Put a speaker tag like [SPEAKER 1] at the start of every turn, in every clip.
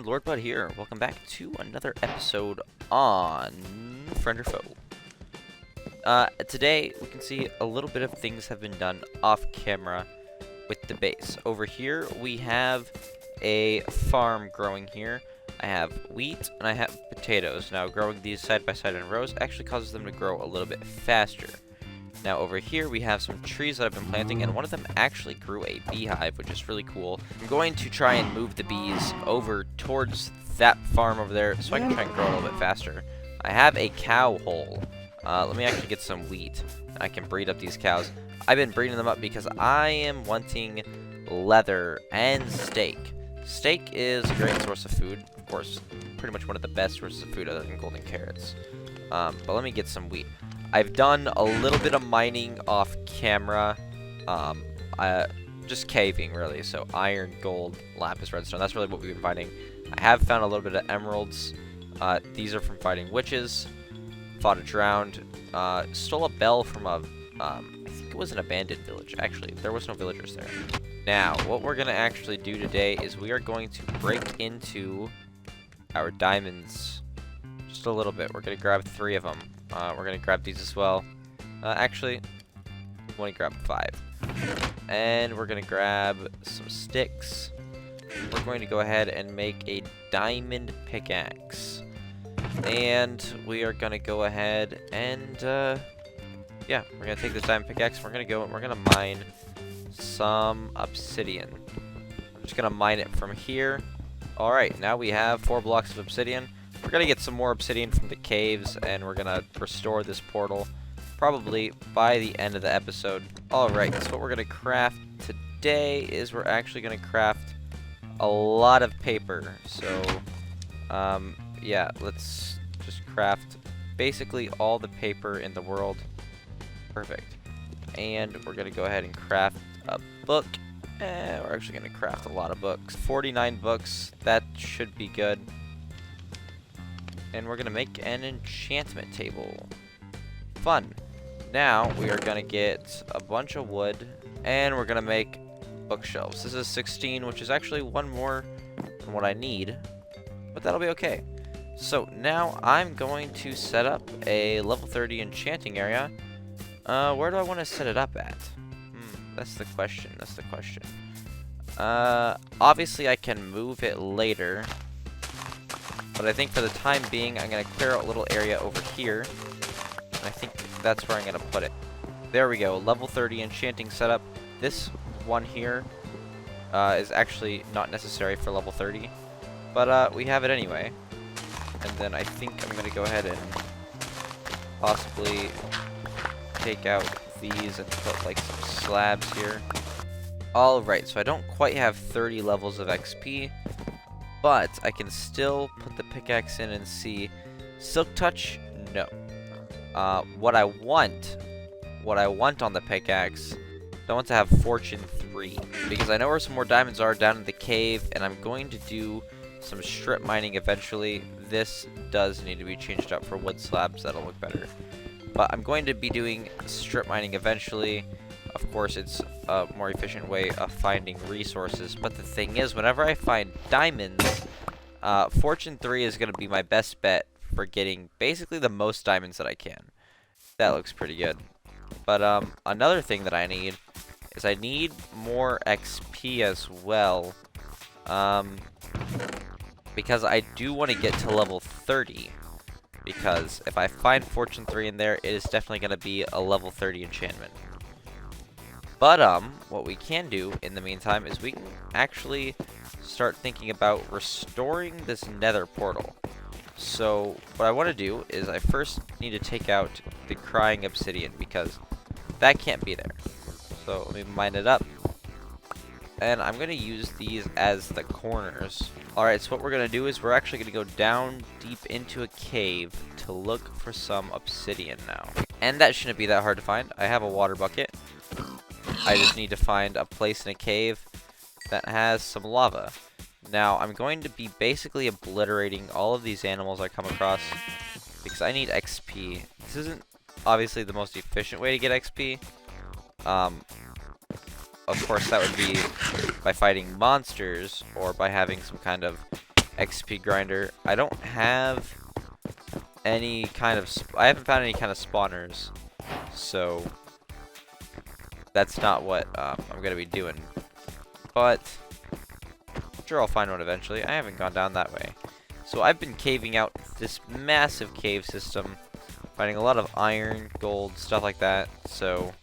[SPEAKER 1] everyone, Lord Bud here. Welcome back to another episode on Friend or Foe. Today, we can see a little bit of things have been done off camera with the base. Over here, we have a farm growing here. I have wheat and I have potatoes. Now, growing these side by side in rows actually causes them to grow a little bit faster. Now over here we have some trees that I've been planting, and one of them actually grew a beehive, which is really cool. I'm going to try and move the bees over towards that farm over there so I can try and grow a little bit faster. I have a cow hole. Let me actually get some wheat. I can breed up these cows. I've been breeding them up because I am wanting leather and steak. Steak is a great source of food. Of course, pretty much one of the best sources of food other than golden carrots. But let me get some wheat. I've done a little bit of mining off camera, just caving really, so iron, gold, lapis, redstone, that's really what we've been finding. I have found a little bit of emeralds. These are from fighting witches. Fought a drowned, stole a bell from a, I think it was an abandoned village, actually. There was no villagers there. Now, what we're going to actually do today is we are going to break into our diamonds just a little bit. We're going to grab 3 of them. We're going to grab these as well. Actually, I want to grab 5. And we're going to grab some sticks. We're going to go ahead and make a diamond pickaxe. And we are going to go ahead and, yeah, we're going to take this diamond pickaxe. We're going to go and we're going to mine some obsidian. I'm just going to mine it from here. Alright, now we have 4 blocks of obsidian. We're going to get some more obsidian from the caves, and we're going to restore this portal probably by the end of the episode. Alright, so what we're going to craft today is we're actually going to craft a lot of paper. So, yeah, let's just craft basically all the paper in the world. Perfect. And we're going to go ahead and craft a book. We're actually going to craft a lot of books. 49 books, that should be good. And we're going to make an enchantment table. Fun. Now, we are going to get a bunch of wood, and we're going to make bookshelves. This is 16, which is actually 1 more than what I need, but that'll be okay. So, now I'm going to set up a level 30 enchanting area. Where do I want to set it up at? That's the question. That's the question. Obviously, I can move it later. But I think for the time being, I'm going to clear out a little area over here. And I think that's where I'm going to put it. There we go. Level 30 enchanting setup. This one here is actually not necessary for level 30. But we have it anyway. And then I think I'm going to go ahead and possibly take out these and put like some slabs here. Alright, so I don't quite have 30 levels of XP. But I can still put the pickaxe in and see. Silk touch? No. What I want on the pickaxe, I want to have fortune 3. Because I know where some more diamonds are down in the cave, and I'm going to do some strip mining eventually. This does need to be changed up for wood slabs, that'll look better. But I'm going to be doing strip mining eventually. Of course, it's a more efficient way of finding resources. But the thing is, whenever I find diamonds, Fortune 3 is going to be my best bet for getting basically the most diamonds that I can. That looks pretty good. But another thing that I need is I need more XP as well. Because I do want to get to level 30. Because if I find Fortune 3 in there, it is definitely going to be a level 30 enchantment. But, what we can do in the meantime is we can actually start thinking about restoring this Nether portal. So, what I want to do is I first need to take out the crying obsidian because that can't be there. So, let me mine it up. And I'm going to use these as the corners. Alright, so what we're going to do is we're actually going to go down deep into a cave to look for some obsidian now. And that shouldn't be that hard to find. I have a water bucket. I just need to find a place in a cave that has some lava. Now, I'm going to be basically obliterating all of these animals I come across because I need XP. This isn't obviously the most efficient way to get XP. Of course, that would be by fighting monsters or by having some kind of XP grinder. I don't have any kind of... I haven't found any kind of spawners. So that's not what I'm going to be doing. But I'm sure I'll find one eventually. I haven't gone down that way. So I've been caving out this massive cave system, finding a lot of iron, gold, stuff like that. So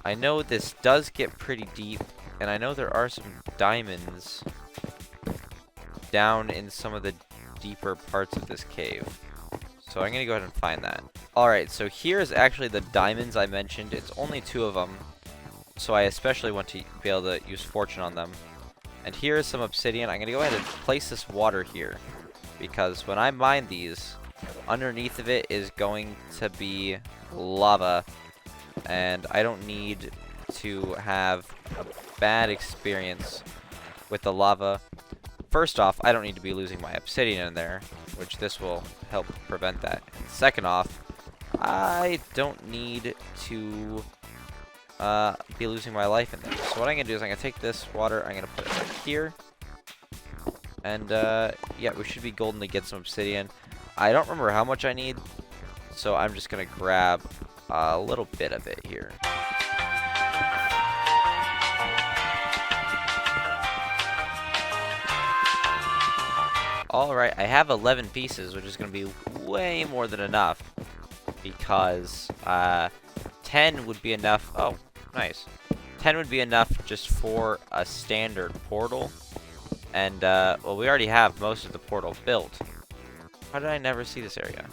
[SPEAKER 1] I know this does get pretty deep, and I know there are some diamonds down in some of the deeper parts of this cave. So I'm going to go ahead and find that. Alright, so here's actually the diamonds I mentioned. It's only 2 of them, so I especially want to be able to use fortune on them. And here's some obsidian. I'm going to go ahead and place this water here, because when I mine these, underneath of it is going to be lava, and I don't need to have a bad experience with the lava. First off, I don't need to be losing my obsidian in there, which this will help prevent that. And second off, I don't need to be losing my life in there. So what I'm going to do is I'm going to take this water, I'm going to put it right here. And yeah, we should be golden to get some obsidian. I don't remember how much I need, so I'm just going to grab a little bit of it here. Alright, I have 11 pieces, which is going to be way more than enough, because 10 would be enough. Oh, nice. 10 would be enough just for a standard portal. And, well, we already have most of the portal built. How did I never see this area?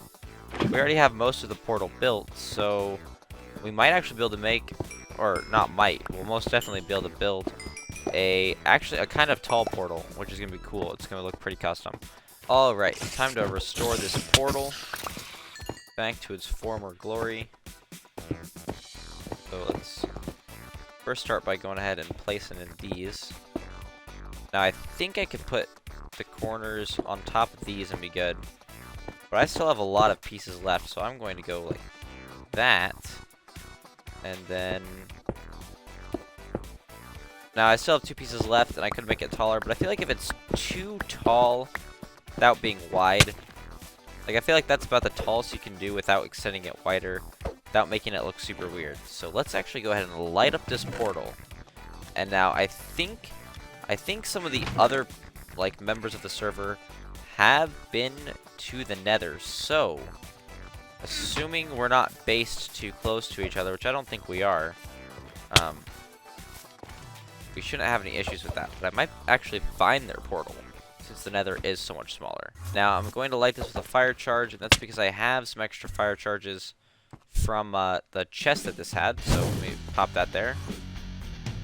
[SPEAKER 1] We already have most of the portal built, so we might actually be able to make, or not might, we'll most definitely be able to build actually a kind of tall portal, which is going to be cool. It's going to look pretty custom. Alright, time to restore this portal back to its former glory. So let's first start by going ahead and placing in these. Now I think I could put the corners on top of these and be good. But I still have a lot of pieces left, so I'm going to go like that. And then... Now, I still have 2 pieces left, and I could make it taller, but I feel like if it's too tall without being wide, like, I feel like that's about the tallest you can do without extending it wider, without making it look super weird. So let's actually go ahead and light up this portal. And now, I think some of the other, like, members of the server have been to the Nether, so assuming we're not based too close to each other, which I don't think we are, we shouldn't have any issues with that, but I might actually find their portal, since the Nether is so much smaller. Now, I'm going to light this with a fire charge, and that's because I have some extra fire charges from the chest that this had, so let me pop that there.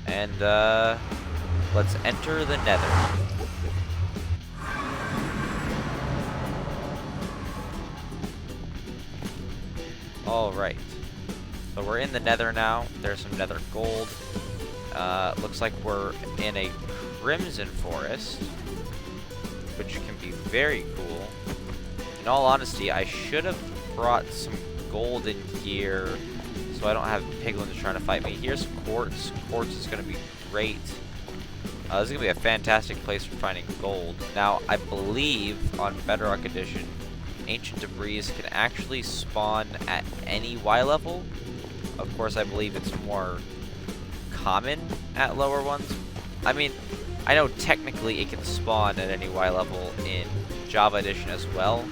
[SPEAKER 1] And, let's enter the Nether. Alright, so we're in the Nether now. There's some Nether gold. Looks like we're in a crimson forest, which can be very cool. In all honesty, I should have brought some gold in here so I don't have piglins trying to fight me. Here's quartz. Quartz is going to be great. This is going to be a fantastic place for finding gold. Now, I believe on Bedrock Edition, ancient debris can actually spawn at any Y level. Of course, I believe it's more common at lower ones. I mean, I know technically it can spawn at any Y level in Java Edition as well,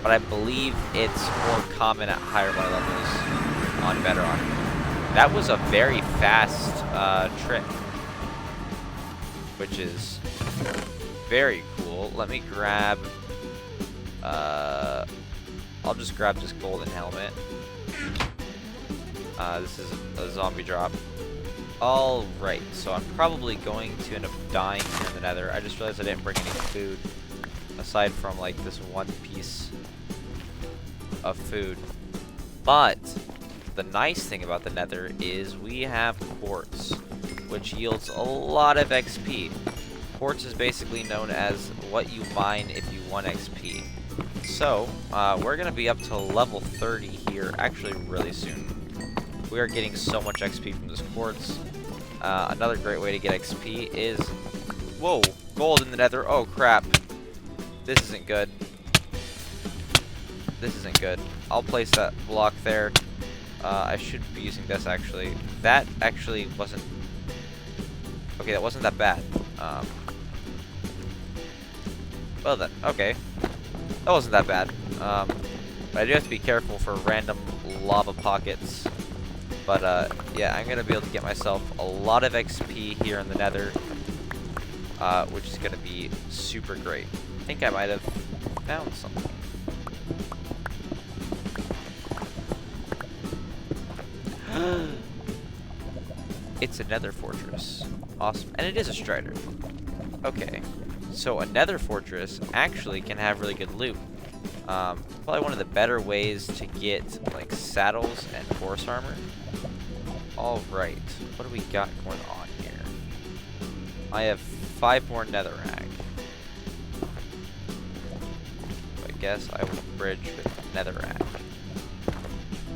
[SPEAKER 1] but I believe it's more common at higher Y levels on Bedrock. That was a very fast trick, which is very cool. Let me grab... I'll just grab this golden helmet. This is a zombie drop. Alright, so I'm probably going to end up dying here in the Nether. I just realized I didn't bring any food, aside from, like, this one piece of food. But the nice thing about the Nether is we have quartz, which yields a lot of XP. Quartz is basically known as what you mine if you want XP. So, we're going to be up to level 30 here, actually really soon. We are getting so much XP from this quartz. Another great way to get XP is... Whoa! Gold in the Nether. Oh, crap. This isn't good. This isn't good. I'll place that block there. I should be using this, actually. That actually wasn't... Okay, that wasn't that bad. Well then, okay. That wasn't that bad. But I do have to be careful for random lava pockets. But, yeah, I'm going to be able to get myself a lot of XP here in the Nether. Which is going to be super great. I think I might have found something. It's a Nether fortress. Awesome. And it is a Strider. Okay. So a Nether fortress actually can have really good loot. Probably one of the better ways to get like saddles and horse armor. Alright. What do we got going on here? I have 5 more netherrack. I guess I will bridge with netherrack.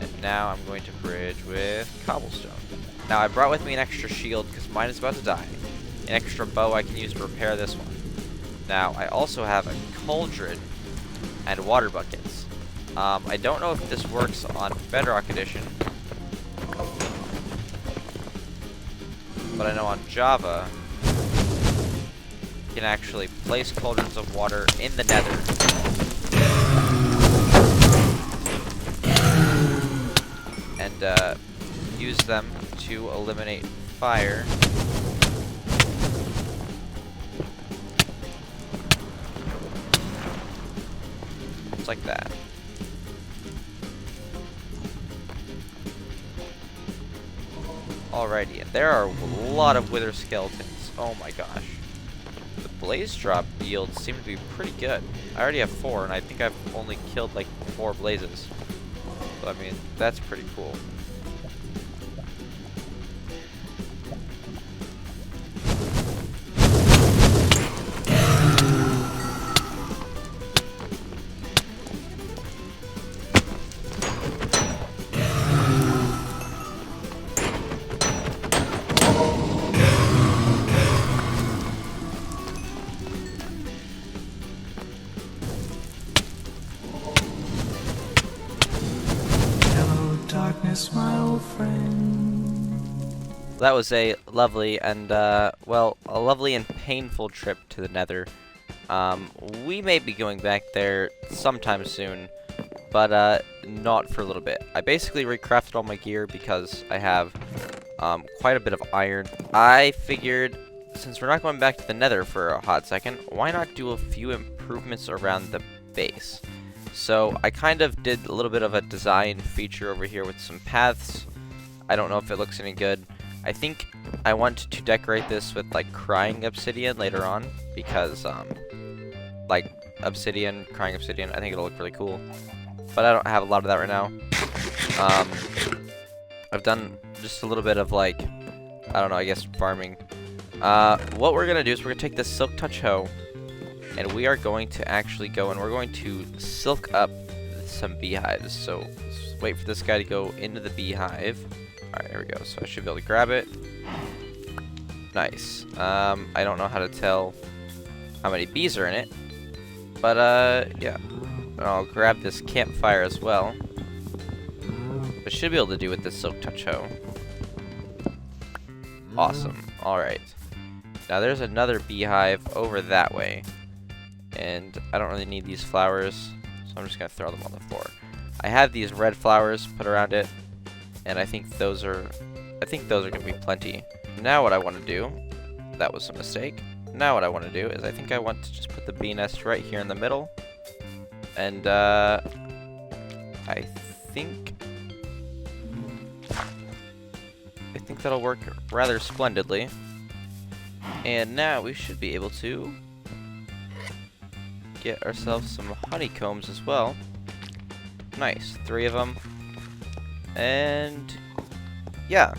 [SPEAKER 1] And now I'm going to bridge with cobblestone. Now I brought with me an extra shield because mine is about to die. An extra bow I can use to repair this one. Now I also have a cauldron and water buckets. I don't know if this works on Bedrock Edition, but I know on Java you can actually place cauldrons of water in the Nether and use them to eliminate fire. Just like that. Alrighty, and there are a lot of wither skeletons. Oh my gosh. The blaze drop yields seem to be pretty good. I already have 4, and I think I've only killed like 4 blazes. So, I mean, that's pretty cool.
[SPEAKER 2] My old friend.
[SPEAKER 1] That was a lovely and, well, a lovely and painful trip to the Nether. We may be going back there sometime soon, but, not for a little bit. I basically recrafted all my gear because I have, quite a bit of iron. I figured, since we're not going back to the Nether for a hot second, why not do a few improvements around the base? So I kind of did a little bit of a design feature over here with some paths. I don't know if it looks any good. I think I want to decorate this with like crying obsidian later on because like obsidian, crying obsidian, I think it'll look really cool. But I don't have a lot of that right now. I've done just a little bit of like, I don't know, I guess farming. What we're gonna do is we're gonna take this silk touch hoe, and we are going to actually go and we're going to silk up some beehives. So let's wait for this guy to go into the beehive. Alright, here we go. So I should be able to grab it. Nice. I don't know how to tell how many bees are in it. But, yeah. And I'll grab this campfire as well. I should be able to do with this silk touch hoe. Awesome. Alright. Now there's another beehive over that way. And I don't really need these flowers, so I'm just going to throw them on the floor. I have these red flowers put around it, and I think those are going to be plenty. Now what I want to do, that was a mistake. Now what I want to do is I think I want to just put the bee nest right here in the middle. And I think that'll work rather splendidly. And now we should be able to get ourselves some honeycombs as well. Nice, 3 of them. And yeah,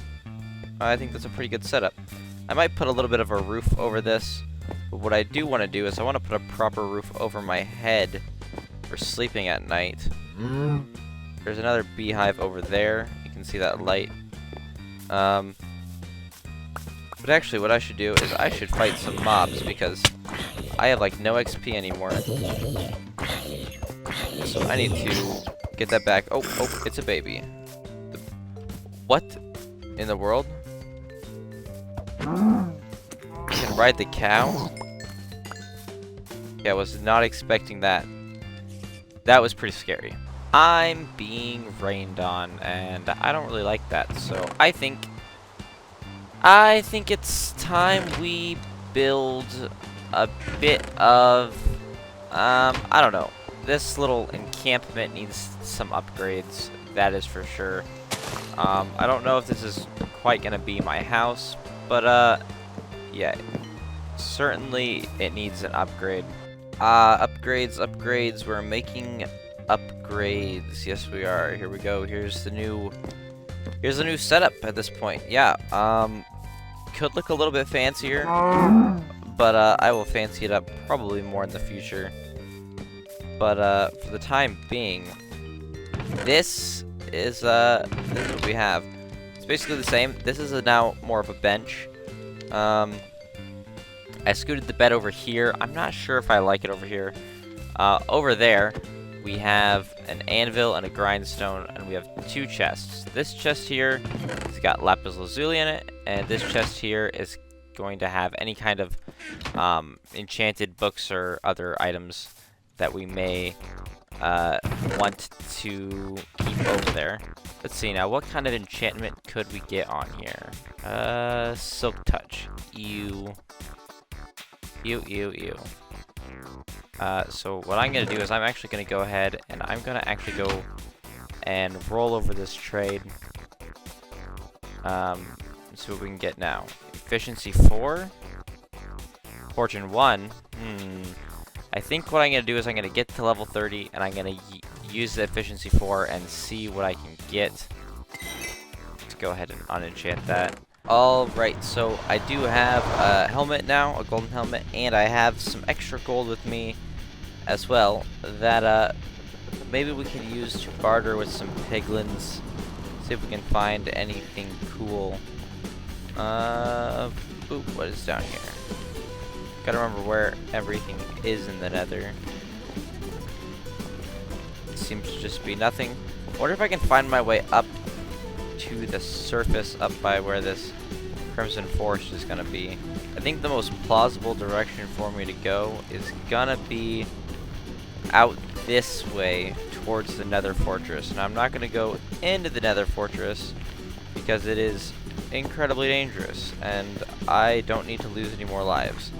[SPEAKER 1] I think that's a pretty good setup. I might put a little bit of a roof over this, but what I do want to do is I want to put a proper roof over my head for sleeping at night. There's another beehive over there. You can see that light. But actually what I should do is I should fight some mobs because I have like no XP anymore. So I need to get that back. Oh, it's a baby. What in the world? You can ride the cow? Yeah, I was not expecting that. That was pretty scary. I'm being rained on, and I don't really like that. So I think it's time we build a bit of, I don't know. This little encampment needs some upgrades, that is for sure. I don't know if this is quite gonna be my house, but yeah, certainly it needs an upgrade. Upgrades, we're making upgrades. Yes, we are. Here we go. Here's the new setup at this point. Yeah, could look a little bit fancier, but I will fancy it up probably more in the future. But for the time being, this is what we have. It's basically the same. This is now more of a bench. I scooted the bed over here. I'm not sure if I like it over here. Over there, we have an anvil and a grindstone, and we have 2 chests. This chest here has got lapis lazuli in it, and this chest here is going to have any kind of enchanted books or other items that we may want to keep over there. Let's see now, what kind of enchantment could we get on here? Silk touch. Ew. Ew. So what I'm going to do is I'm actually going to go ahead and I'm going to actually go and roll over this trade. Let's see what we can get now. Efficiency 4. Fortune 1. I think what I'm going to do is I'm going to get to level 30 and I'm going to use the efficiency 4 and see what I can get. Let's go ahead and unenchant that. Alright, so I do have a helmet now, a golden helmet, and I have some extra gold with me as well that maybe we can use to barter with some piglins. See if we can find anything cool. Ooh, what is down here? Gotta remember where everything is in the Nether. It seems to just be nothing. I wonder if I can find my way up to the surface, up by where this Crimson Forest is gonna be. I think the most plausible direction for me to go is gonna be out this way towards the Nether Fortress. And I'm not gonna go into the Nether Fortress because it is incredibly dangerous and I don't need to lose any more lives.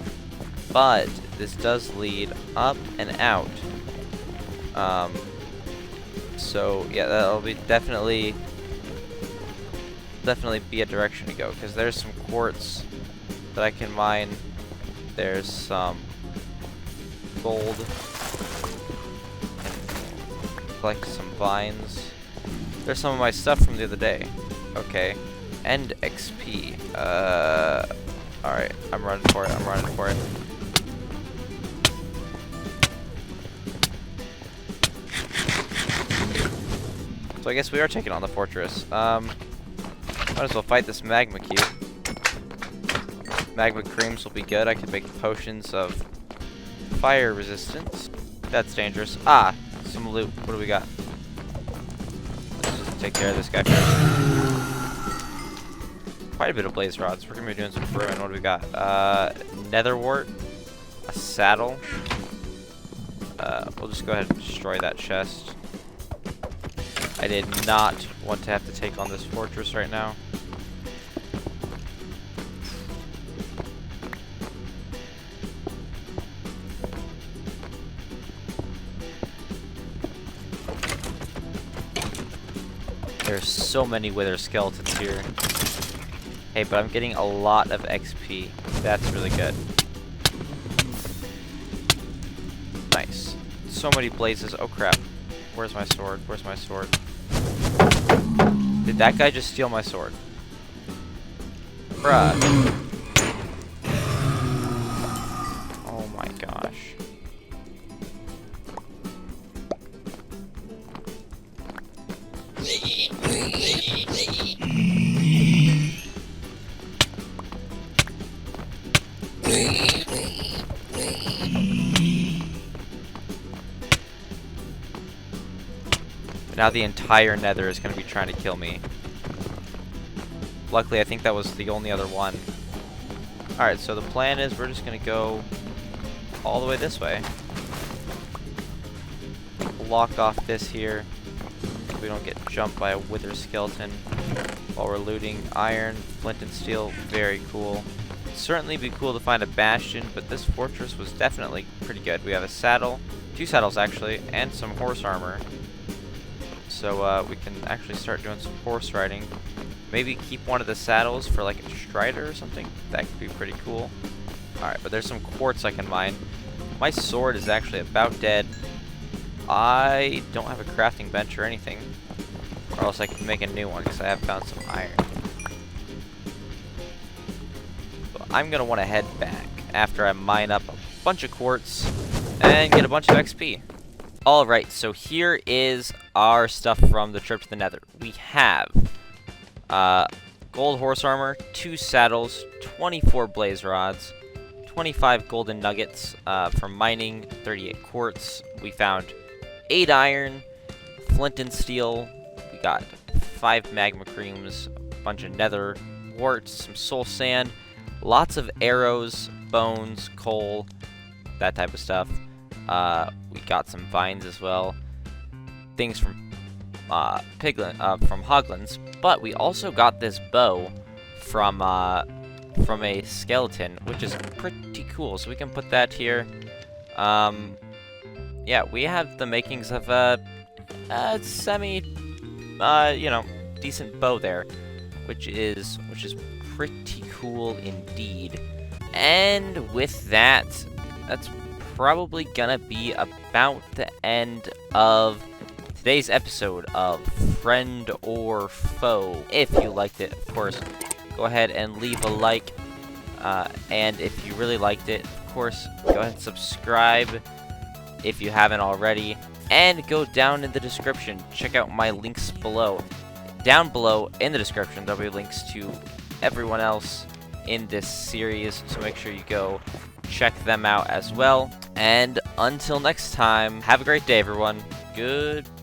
[SPEAKER 1] But this does lead up and out. So yeah, that'll be definitely be a direction to go, because there's some quartz that I can mine. There's some gold. Collect some vines. There's some of my stuff from the other day. Okay. And XP. Alright, I'm running for it. So I guess we are taking on the fortress. Might as well fight this magma cube. Magma creams will be good. I can make potions of fire resistance. That's dangerous. Ah, some loot. What do we got? Let's just take care of this guy first. Quite a bit of blaze rods. We're gonna be doing some brewing. What do we got? Nether wart, a saddle. We'll just go ahead and destroy that chest. I did not want to have to take on this fortress right now. There's so many wither skeletons here. Hey, but I'm getting a lot of XP. That's really good. Nice. So many blazes. Oh crap. Where's my sword? Where's my sword? Did that guy just steal my sword? Bruh. Oh my gosh. But now the entire Nether is going to be trying to kill me. Luckily, I think that was the only other one. Alright, so the plan is we're just going to go all the way this way. Block off this here so we don't get jumped by a wither skeleton while we're looting iron, flint, and steel. Very cool. It'd certainly be cool to find a bastion, but this fortress was definitely pretty good. We have a saddle, 2 saddles actually, and some horse armor. So we can actually start doing some horse riding. Maybe keep one of the saddles for like a strider or something. That could be pretty cool. Alright, but there's some quartz I can mine. My sword is actually about dead. I don't have a crafting bench or anything. Or else I can make a new one because I have found some iron. So I'm going to want to head back after I mine up a bunch of quartz and get a bunch of XP. Alright, so here is our stuff from the trip to the Nether. We have gold horse armor, 2 saddles, 24 blaze rods, 25 golden nuggets from mining, 38 quartz. We found 8 iron, flint and steel. We got 5 magma creams, a bunch of nether warts, some soul sand, lots of arrows, bones, coal, that type of stuff. We got some vines as well, things from hoglins, but we also got this bow from a skeleton, which is pretty cool. So we can put that here. Yeah, we have the makings of a semi, decent bow there, which is pretty cool indeed. And with that, that's probably gonna be about the end of today's episode of Friend or Foe. If you liked it, of course, go ahead and leave a like. And if you really liked it, of course, go ahead and subscribe if you haven't already. And go down in the description. Check out my links below. Down below in the description, there'll be links to everyone else in this series. So make sure you go check them out as well. And until next time, have a great day, everyone. Goodbye.